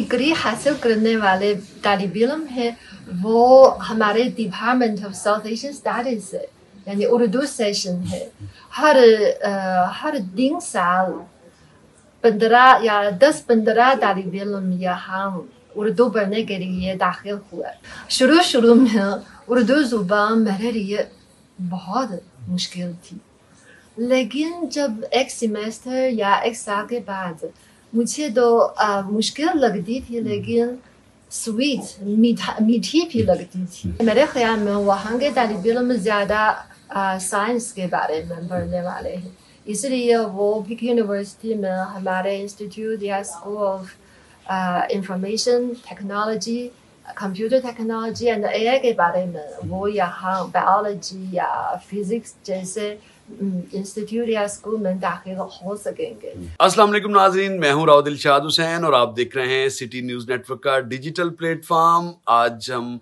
Degree हासिल करने वाले तालिब इल्म है वो हमारे department of south Asian studies है, यानी उर्दू सेशन है। हर दिन साल 15 या 10-15 तालिब इल्म यहाँ उर्दू पढ़ने के लिए दाखिल हुआ। शुरू में उर्दू जुबान मेरे लिए बहुत मुश्किल थी, लेकिन जब एक सेमेस्टर या एक साल के बाद मुझे तो मुश्किल लगती थी, लेकिन स्वीट मीठी भी लगती थी। मेरे ख्याल में वहाँ के तालिब इल्म ज़्यादा साइंस के बारे में पढ़ने वाले हैं, इसलिए वो पिक यूनिवर्सिटी में हमारे इंस्टीट्यूट या school of information technology, computer technology and AI के बारे में वो यहाँ बायोलॉजी या फिजिक्स जैसे इंस्टीट्यूट या स्कूल में दाखिल हो सकेंगे। अस्सलाम वालेकुम नाज़रीन, मैं हूँ राव दिलशाद हुसैन और आप देख रहे हैं सिटी न्यूज़ नेटवर्क का डिजिटल प्लेटफॉर्म। आज हम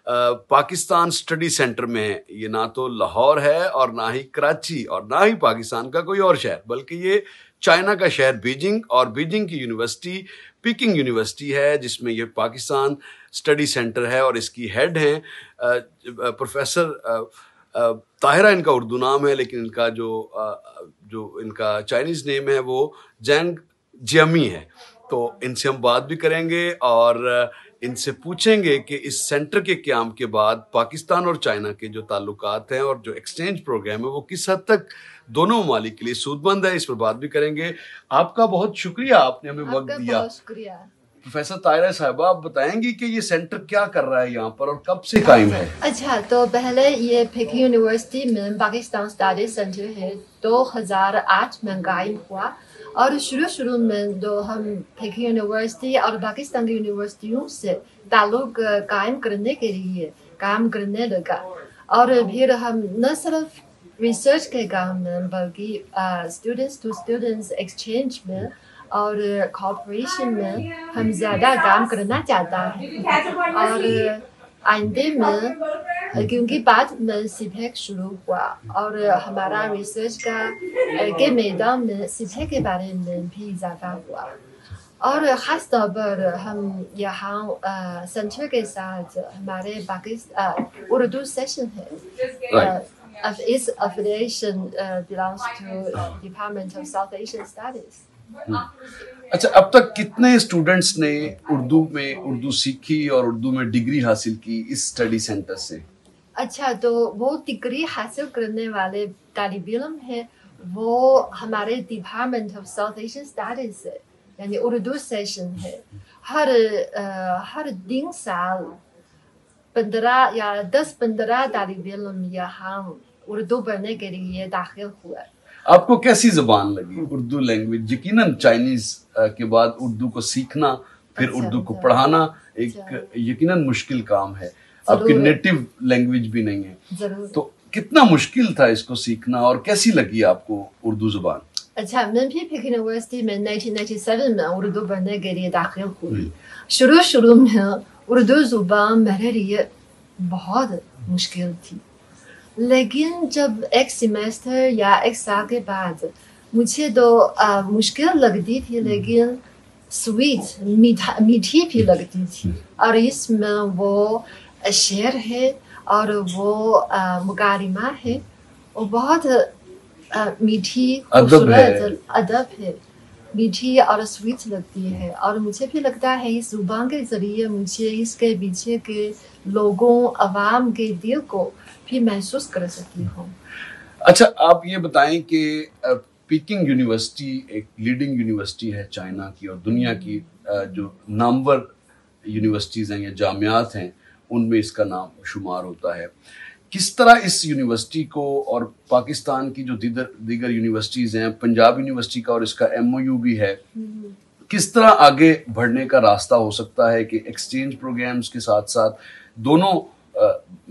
पाकिस्तान स्टडी सेंटर में हैं। ये ना तो लाहौर है और ना ही कराची और ना ही पाकिस्तान का कोई और शहर, बल्कि ये चाइना का शहर बीजिंग और बीजिंग की यूनिवर्सिटी पीकिंग यूनिवर्सिटी है, जिसमें ये पाकिस्तान स्टडी सेंटर है और इसकी हेड हैं प्रोफेसर ताहिरा इनका उर्दू नाम है, लेकिन इनका जो इनका चाइनीज़ नेम है वो जैंग जियामी है। तो इनसे हम बात भी करेंगे और इनसे पूछेंगे कि इस सेंटर के क़याम के बाद पाकिस्तान और चाइना के जो ताल्लुकात हैं और जो एक्सचेंज प्रोग्राम है वो किस हद तक दोनों ममालिक के लिए सूदमंद है, इस पर बात भी करेंगे। आपका बहुत शुक्रिया, आपने हमें वक्त दिया। बहुत शुक्रिया। प्रोफेसर ताहिरा साहिबा, आप बताएंगी कि ये सेंटर क्या कर रहा है यहाँ पर और कब से कायम है? अच्छा, तो पहले ये पिक यूनिवर्सिटी में पाकिस्तान स्टडी सेंटर है 2008 में कायम हुआ और शुरू में तो हम पिक यूनिवर्सिटी और पाकिस्तान की यूनिवर्सिटियों से ताल्लुक कायम करने के लिए काम करने लगा और फिर हम न सिर्फ रिसर्च के काम में बल्कि स्टूडेंट्स टू स्टूडेंट्स एक्सचेंज में और कॉपरेशन में हम ज़्यादा काम करना चाहता है। और आइंदे में क्योंकि बाद में सीपेक शुरू हुआ और हमारा रिसर्च के मैदान में सीपेक के बारे में भी इजाफा हुआ और ख़ास तौर पर हम यहाँ सेंटर के साथ हमारे पाकिस्तान उर्दू सेशन है। Its affiliation belongs to Department of South Asian Studies. अच्छा, अब तक कितने स्टूडेंट्स ने उर्दू सीखी और उर्दू में डिग्री हासिल की इस स्टडी सेंटर से? अच्छा, तो वो डिग्री हासिल करने वाले तालिब इल्म है वो हमारे department of south Asian studies है, यानी उर्दू सेशन है। हर दिन साल 15 या 10-15 तालिब इल्म यहाँ उर्दू पढ़ने के लिए दाखिल हुआ। आपको कैसी ज़बान लगी उर्दू लैंग्वेज? यकीनन चाइनीज़ के बाद उर्दू को सीखना फिर उर्दू को पढ़ाना एक यकीनन मुश्किल काम है, आपकी नेटिव लैंग्वेज भी नहीं है, तो कितना मुश्किल था इसको सीखना और कैसी लगी आपको उर्दू ज़बान? अच्छा, मैं भी पिक यूनिवर्सिटी में 1997 में उर्दू पढ़ने के लिए दाखिल हुई। शुरू में उर्दू ज़ुबान मेरे लिए बहुत मुश्किल थी, लेकिन जब एक सेमेस्टर या एक साल के बाद मुझे तो मुश्किल लगती थी, लेकिन स्वीट मीठी भी लगती थी। और इसमें वो शेर है और वो मुकारिमा है और बहुत मीठी खूबसूरत अदब है, मीठी और स्वीट लगती है और मुझे भी लगता है इस जुबान के ज़रिए मुझे इसके पीछे के लोगों अवाम के दिल को भी महसूस कर सकती हूँ। अच्छा, आप ये बताएं कि पीकिंग यूनिवर्सिटी एक लीडिंग यूनिवर्सिटी है चाइना की और दुनिया की जो नामवर यूनिवर्सिटीज़ हैं या जामियात हैं उनमें इसका नाम शुमार होता है। किस तरह इस यूनिवर्सिटी को और पाकिस्तान की जो दीगर यूनिवर्सिटीज़ हैं, पंजाब यूनिवर्सिटी का और इसका MOU भी है, किस तरह आगे बढ़ने का रास्ता हो सकता है कि एक्सचेंज प्रोग्राम्स के साथ साथ दोनों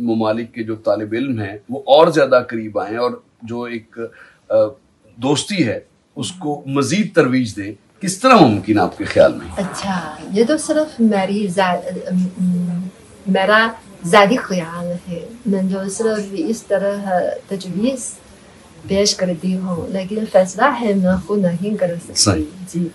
ममालिक के जो तालिब इल्म हैं वो और ज़्यादा करीब आएँ और जो एक दोस्ती है उसको मज़ीद तरवीज दें? किस तरह मुमकिन आपके ख्याल में? अच्छा, ये तो सिर्फ मेरा ज़ाती ख्याल है, मैं जो सिर्फ इस तरह तजवीज़ पेश करती हूँ, लेकिन फैसला है मैं खुद नहीं कर सकती। जी,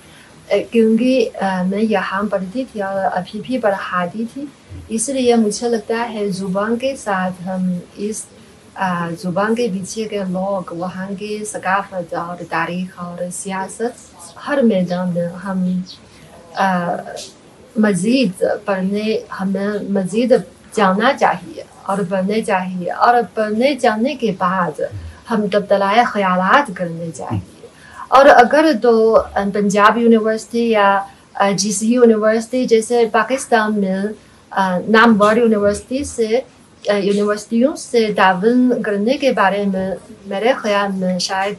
क्योंकि मैं यहाँ पढ़ती थी और अभी भी पढ़ाती थी, इसलिए मुझे लगता है जुबान के साथ हम इस जुबान के पीछे के लोग, वहाँ की सकाफत और तारीख और सियासत, हर मैदान में हम मज़ीद पढ़ने, हमें मज़ीद जानना चाहिए और पढ़ने चाहिए, और पढ़ने जाने के बाद हम तब्दीलाए ख़यालात करने चाहिए। और अगर तो पंजाब यूनिवर्सिटी या GCU यूनिवर्सिटी जैसे पाकिस्तान में नामवर यूनिवर्सिटियों से तावन करने के बारे में मेरे ख्याल में शायद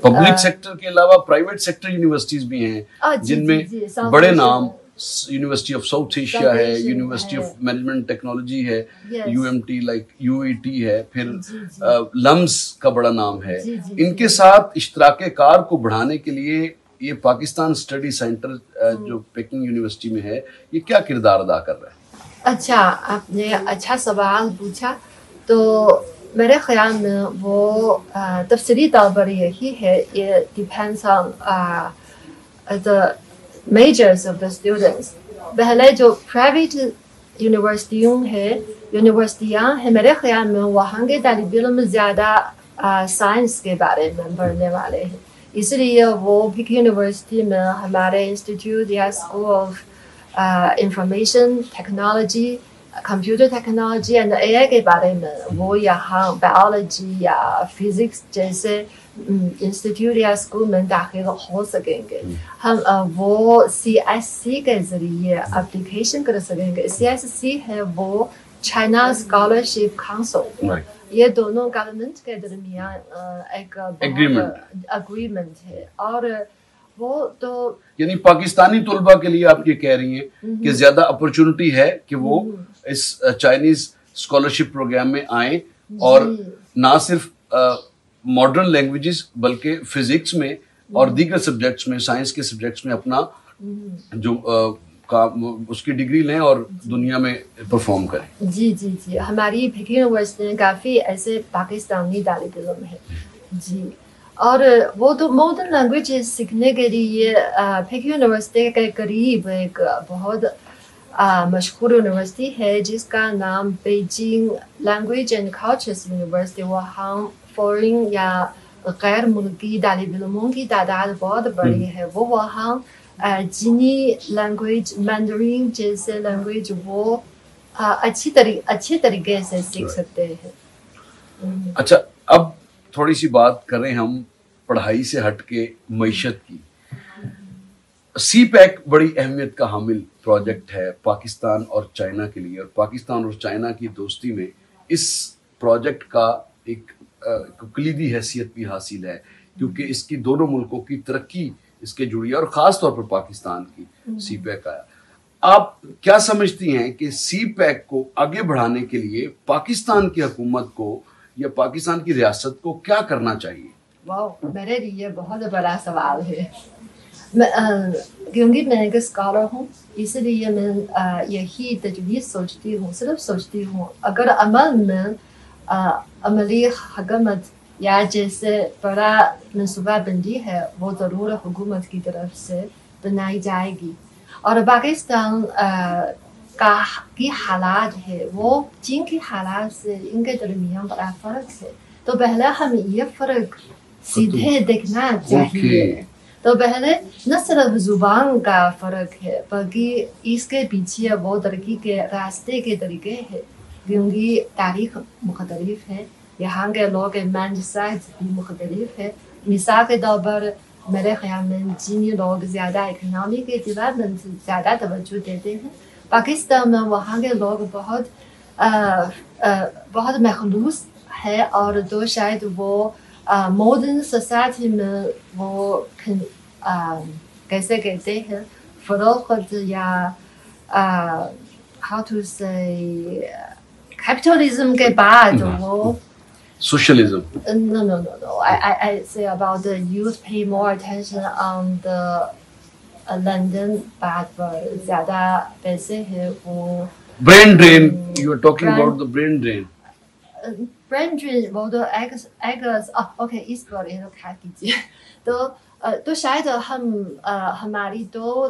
पब्लिक सेक्टर के अलावा प्राइवेट सेक्टर यूनिवर्सिटीज भी हैं जिनमें बड़े नाम, यूनिवर्सिटी ऑफ साउथ एशिया है, यूनिवर्सिटी ऑफ मैनेजमेंट टेक्नोलॉजी है, UMT लाइक UET है, फिर लम्स का बड़ा नाम है। इनके साथ इश्तराके कार को बढ़ाने के लिए ये पाकिस्तान स्टडी सेंटर जो पेकिंग यूनिवर्सिटी में है, ये क्या किरदार अदा कर रहा है? अच्छा, आपने अच्छा सवाल पूछा। तो मेरे ख्याल में वो तफसीली तौर पर यही है, ये depends on the measures of the students. पहले जो प्राइवेट यूनिवर्सिटियाँ हैं, मेरे ख्याल में वहाँ के तालिब इल्म ज़्यादा साइंस के बारे में पढ़ने वाले हैं, इसलिए वो पिक यूनिवर्सिटी में हमारे इंस्टीट्यूट या school of information technology, computer technology and AI के बारे में वो यहाँ बायोलॉजी या फिजिक्स जैसे इंस्टीट्यूट या स्कूल में दाखिल हो सकेंगे। हम वो CSC के ज़रिए एप्लीकेशन कर सकेंगे। CSC है वो चाइना स्कॉलरशिप काउंसिल, ये दोनों गवर्नमेंट के दरमियान एक एग्रीमेंट है, और वो तो यानी पाकिस्तानी तलबा के लिए आप ये कह रही हैं कि ज्यादा अपॉर्चुनिटी है कि वो इस चाइनीज स्कॉलरशिप प्रोग्राम में आए और ना सिर्फ मॉडर्न लैंग्वेजेस बल्कि फिजिक्स में और दीगर सब्जेक्ट्स में, साइंस के सब्जेक्ट्स में अपना जो उसकी डिग्री लें और दुनिया में परफॉर्म करें। जी, हमारी पेकिंग यूनिवर्सिटी में काफ़ी ऐसे पाकिस्तानी तालिब इल्म हैं जी। और वो तो मॉडर्न लैंग्वेजेस सीखने के लिए पेकिंग यूनिवर्सिटी के करीब एक बहुत मशहूर यूनिवर्सिटी है जिसका नाम Beijing language and cultures university. वहाँ फॉरेन या गैर मुल्की तालिब इल्मों की तादाद बहुत बड़ी है। वो वहाँ चीनी लैंग्वेज, मैंडरिन जैसे लैंग्वेज वो अच्छे तरीके से सीख सकते हैं। अच्छा, अब थोड़ी सी बात करें हम पढ़ाई से हटके मईशत की। CPEC बड़ी अहमियत का हामिल प्रोजेक्ट है पाकिस्तान और चाइना के लिए, और पाकिस्तान और चाइना की दोस्ती में इस प्रोजेक्ट का एक कलीदी हैसियत भी हासिल है, क्योंकि इसकी दोनों मुल्कों की तरक्की इसके जुड़ी है, और ख़ास तौर पर पाकिस्तान की CPEC आया। आप क्या समझती हैं कि CPEC को आगे बढ़ाने के लिए पाकिस्तान की हुकूमत को या पाकिस्तान की रियासत को क्या करना चाहिए? वाह, मेरे लिए बहुत बड़ा सवाल है। क्योंकि मैं एक स्कॉलर हूँ, इसलिए मैं यही तजवीज़ सोचती हूँ अगर अमल में अमली हुकूमत या जैसे बड़ा मनसूबा बंदी है वो ज़रूर हुकूमत की तरफ से बनाई जाएगी। और पाकिस्तान की हालात है वो चीन की हालात से इनके दरमियान बड़ा फ़र्क है, तो पहले हम ये फ़र्क सीधे देखना चाहिए। तो पहले न सिर्फ ज़ुबान का फ़र्क है बल्कि इसके पीछे वो तरक्की के रास्ते के तरीके हैं, क्योंकि तारीख़ मुख्तलिफ है, यहाँ के लोगों के माइंडसेट भी मुख्तलिफ है। मिसाल के तौर पर मेरे ख्याल में चीनी लोग ज़्यादा इकनॉमी के डेवलपमेंट से ज़्यादा तवज्जो देते हैं। पाकिस्तान में वहाँ के लोग बहुत मखलूस है, और तो शायद वो मॉडर्न सोसाइटी में वो कैसे कहते हैं फरोख्त या how to say capitalism के बाद वो socialism. No. I say about the youth pay more attention on the London part पर ज़्यादा पैसे है वो brain drain. You are talking about the brain drain. Brain drain वो तो okay इस पर ये लोग खा कीजिए। तो تو شاید ہماری تو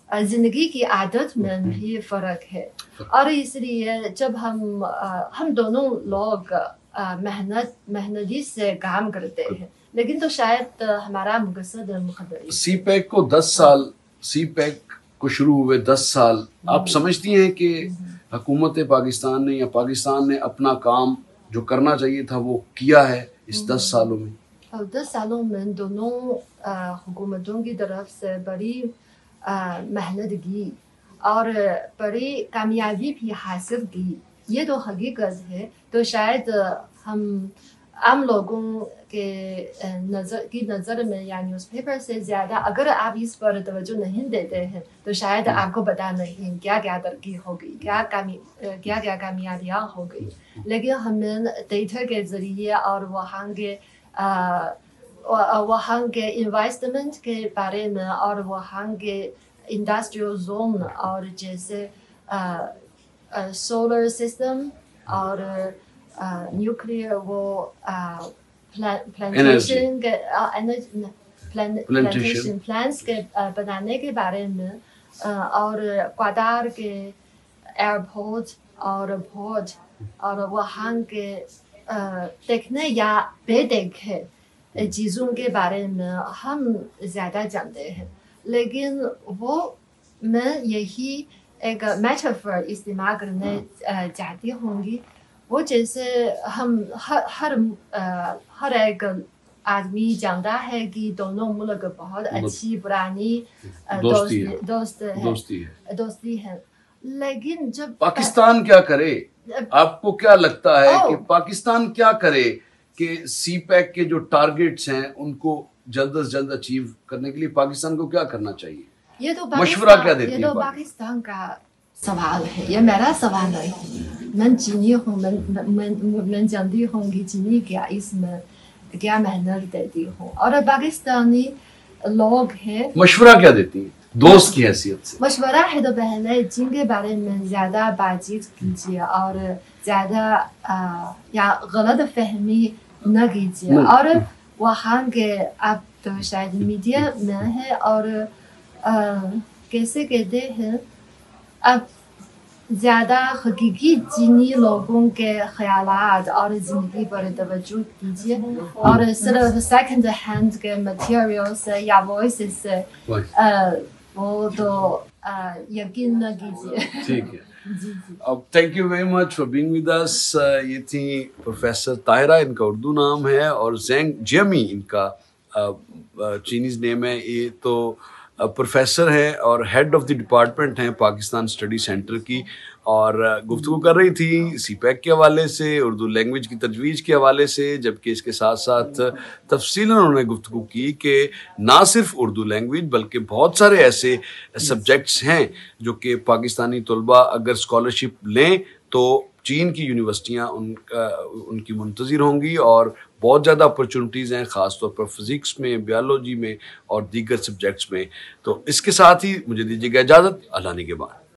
زندگی کی عادت میں بھی فرق ہے، اور اس لیے جب ہم دونوں لوگ محنتی سے کام کرتے ہیں، لیکن تو شاید ہمارا مقصد مختلف. سی پیک کو 10 سال، سی پیک کو شروع ہوئے 10 سال، آپ سمجھتی ہیں کہ حکومت پاکستان نے یا پاکستان نے اپنا کام جو کرنا چاہیے تھا وہ کیا ہے اس 10 سالوں میں؟ 10 سالوں میں دونوں حکومتوں کی طرف سے بڑی محنت کی اور بڑی کامیابی بھی حاصل کی، یہ تو حقیقت ہے. تو شاید ہم عام لوگوں کے نظر میں یا نیوز پیپر سے زیادہ اگر آپ اس پر توجہ نہیں دیتے ہیں تو شاید آپ کو پتہ نہیں کیا کیا ترقی ہو گئی، کیا کیا کامیابیاں ہو گئی. لیکن ہمیں ڈیٹا کے ذریعے اور وہاں کے انویسٹمنٹ کے بارے میں اور وہاں کے انڈسٹریل زون اور جیسے سولر سسٹم اور نیوکلیئر وہ پلانٹیشن پلانٹس کے بنانے کے بارے میں، اور کوادار کے ایئرپورٹ اور پورٹ اور وہاں کے دیکھنے یا بے دیکھے چیزوں کے بارے میں ہم زیادہ جانتے ہیں. لیکن وہ میں یہی ایک میٹافر استعمال کرنے چاہتی ہوں گی، وہ جیسے ہم ہر ایک آدمی جانتا ہے کہ دونوں ملک بہت اچھی پرانی دوستی ہے. لیکن جب پاکستان کیا کرے، آپ کو کیا لگتا ہے کہ پاکستان کیا کرے کہ سی پیک کے جو ٹارگیٹس ہیں ان کو جلد از جلد اچیو کرنے کے لیے پاکستان کو کیا کرنا چاہیے؟ یہ تو مشورہ کیا دیتی ہے؟ یہ تو پاکستان کا سوال ہے، یہ میرا سوال نہیں. میں چینی ہوں، میں جانتی ہوں کہ چینی کیا اس میں کیا محنت دیتی ہوں، اور پاکستانی لوگ ہیں. مشورہ کیا دیتی ہیں دوست کی حیثیت سے؟ مشورہ ہے تو پہلے چین کے بارے میں زیادہ بات چیت کیجیے اور زیادہ یا غلط فہمی نہ کیجیے، اور وہاں کے اب تو شاید میڈیا میں ہے اور کیسے کہتے ہیں، اب زیادہ حقیقی چینی لوگوں کے خیالات اور زندگی پر توجہ کیجیے، اور صرف سیکنڈ ہینڈ کے مٹیریل سے یا وائسز سے وہ تو یقین نہ کیجیے. ٹھیک ہے. اب thank you very much for being with us. یہ تھی پروفیسر طاہرہ، ان کا اردو نام ہے، اور زینگ جیمی ان کا چینیز نیم ہے. یہ تو پروفیسر ہے اور ہیڈ آف دی ڈپارٹمنٹ ہیں پاکستان اسٹڈی سینٹر کی، اور گفتگو کر رہی تھی سی پیک کے حوالے سے، اردو لینگویج کی تجویز کے حوالے سے، جبکہ اس کے ساتھ ساتھ تفصیلاً انہوں نے گفتگو کی کہ نہ صرف اردو لینگویج بلکہ بہت سارے ایسے سبجیکٹس ہیں جو کہ پاکستانی طلباء اگر اسکالرشپ لیں تو چین کی یونیورسٹیاں ان کی منتظر ہوں گی، اور بہت زیادہ اپرچونٹیز ہیں خاص طور پر فزکس میں، بیولوجی میں اور دیگر سبجیکٹس میں. تو اس کے ساتھ ہی مجھے دیجیے گا اجازت، اللہ نے کے بعد.